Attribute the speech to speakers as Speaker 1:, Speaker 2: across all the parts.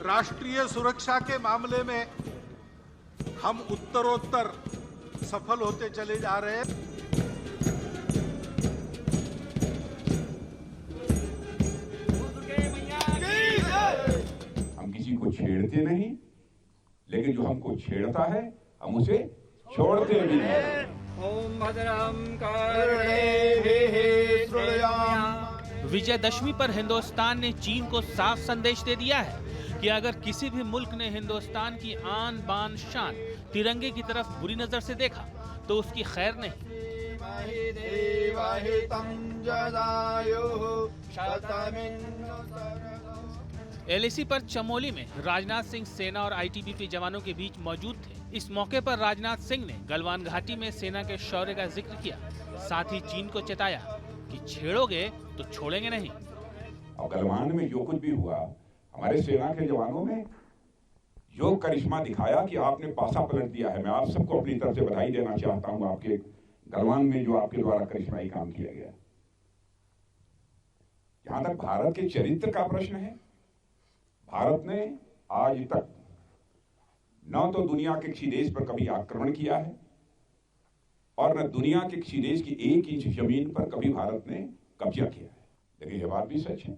Speaker 1: राष्ट्रीय सुरक्षा के मामले में हम उत्तरोत्तर सफल होते चले जा रहे हैं।
Speaker 2: हम किसी को छेड़ते नहीं, लेकिन जो हमको छेड़ता है हम उसे छोड़ते भी नहीं।
Speaker 3: ओम भद्रं कर्णेभिः शृणुयाम।
Speaker 4: विजयदशमी पर हिंदुस्तान ने चीन को साफ संदेश दे दिया है कि अगर किसी भी मुल्क ने हिंदुस्तान की आन बान शान तिरंगे की तरफ बुरी नजर से देखा तो उसकी खैर नहीं। एलएसी पर चमोली में राजनाथ सिंह सेना और आईटीबीपी जवानों के बीच मौजूद थे। इस मौके पर राजनाथ सिंह ने गलवान घाटी में सेना के शौर्य का जिक्र किया, साथ ही चीन को चेताया कि छेड़ोगे तो छोड़ेंगे नहीं।
Speaker 2: और गलवान में जो कुछ भी हुआ, हमारे सेना के जवानों ने जो करिश्मा दिखाया कि आपने पासा पलट दिया है, मैं आप सबको अपनी तरफ से बधाई देना चाहता हूं। आपके गलवान में जो आपके द्वारा करिश्माई काम किया गया। जहां तक भारत के चरित्र का प्रश्न है, भारत ने आज तक न तो दुनिया के किसी देश पर कभी आक्रमण किया है और न दुनिया के किसी देश की 1 इंच जमीन पर कभी भारत ने कब्जा किया है। लेकिन यह बात भी सच है,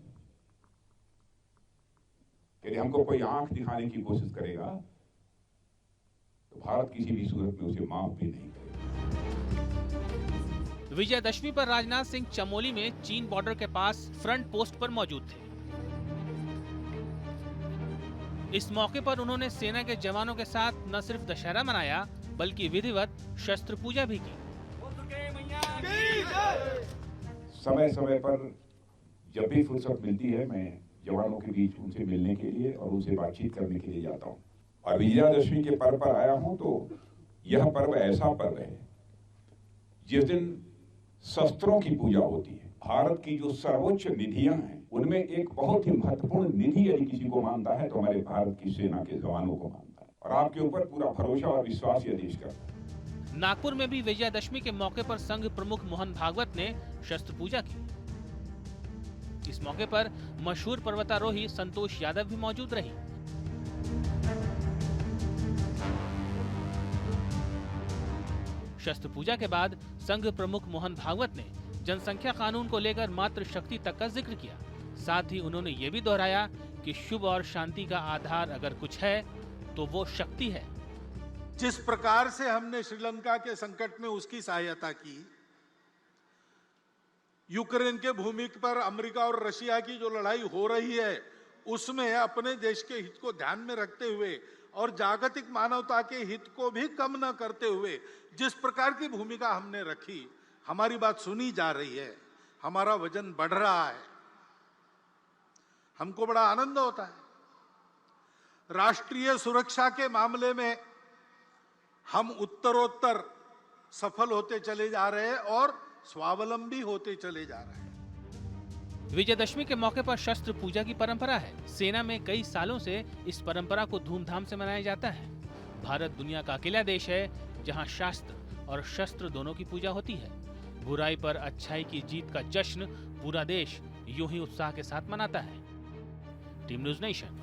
Speaker 2: यदि हमको कोई आंख दिखाने की कोशिश करेगा तो भारत किसी भी सूरत में उसे माफ भी नहीं करेगा।
Speaker 4: विजयदशमी पर राजनाथ सिंह चमोली में चीन बॉर्डर के पास फ्रंट पोस्ट पर मौजूद थे। इस मौके पर उन्होंने सेना के जवानों के साथ न सिर्फ दशहरा मनाया बल्कि विधिवत शस्त्र पूजा भी की।
Speaker 2: समय समय पर जब भी फुर्सत मिलती है, मैं जवानों के बीच उनसे मिलने के लिए और उनसे बातचीत करने के लिए जाता हूं। और विजयादशमी के पर्व पर आया हूं तो यह पर्व ऐसा पर्व है जिस दिन शस्त्रों की पूजा होती है। भारत की जो सर्वोच्च निधियां हैं उनमें एक बहुत ही महत्वपूर्ण निधि यदि किसी को मानता है तो हमारे भारत की सेना के जवानों को मानता है, और आपके ऊपर पूरा भरोसा और विश्वास यह देश करता है।
Speaker 4: नागपुर में भी विजयादशमी के मौके पर संघ प्रमुख मोहन भागवत ने शस्त्र पूजा की। इस मौके पर मशहूर पर्वतारोही संतोष यादव भी मौजूद रही। शस्त्र पूजा के बाद संघ प्रमुख मोहन भागवत ने जनसंख्या कानून को लेकर मातृशक्ति तक का जिक्र किया। साथ ही उन्होंने ये भी दोहराया कि शुभ और शांति का आधार अगर कुछ है तो वो शक्ति है।
Speaker 1: जिस प्रकार से हमने श्रीलंका के संकट में उसकी सहायता की, यूक्रेन के भूमि पर अमेरिका और रशिया की जो लड़ाई हो रही है उसमें अपने देश के हित को ध्यान में रखते हुए और जागतिक मानवता के हित को भी कम न करते हुए जिस प्रकार की भूमिका हमने रखी, हमारी बात सुनी जा रही है, हमारा वजन बढ़ रहा है, हमको बड़ा आनंद होता है। राष्ट्रीय सुरक्षा के मामले में हम उत्तरोत्तर सफल होते चले जा रहे हैं और स्वावलंबी होते चले जा रहे हैं।
Speaker 4: विजयदशमी के मौके पर शस्त्र पूजा की परंपरा है। सेना में कई सालों से इस परंपरा को धूमधाम से मनाया जाता है। भारत दुनिया का अकेला देश है जहां शास्त्र और शस्त्र दोनों की पूजा होती है। बुराई पर अच्छाई की जीत का जश्न पूरा देश यूं ही उत्साह के साथ मनाता है। Team news nation.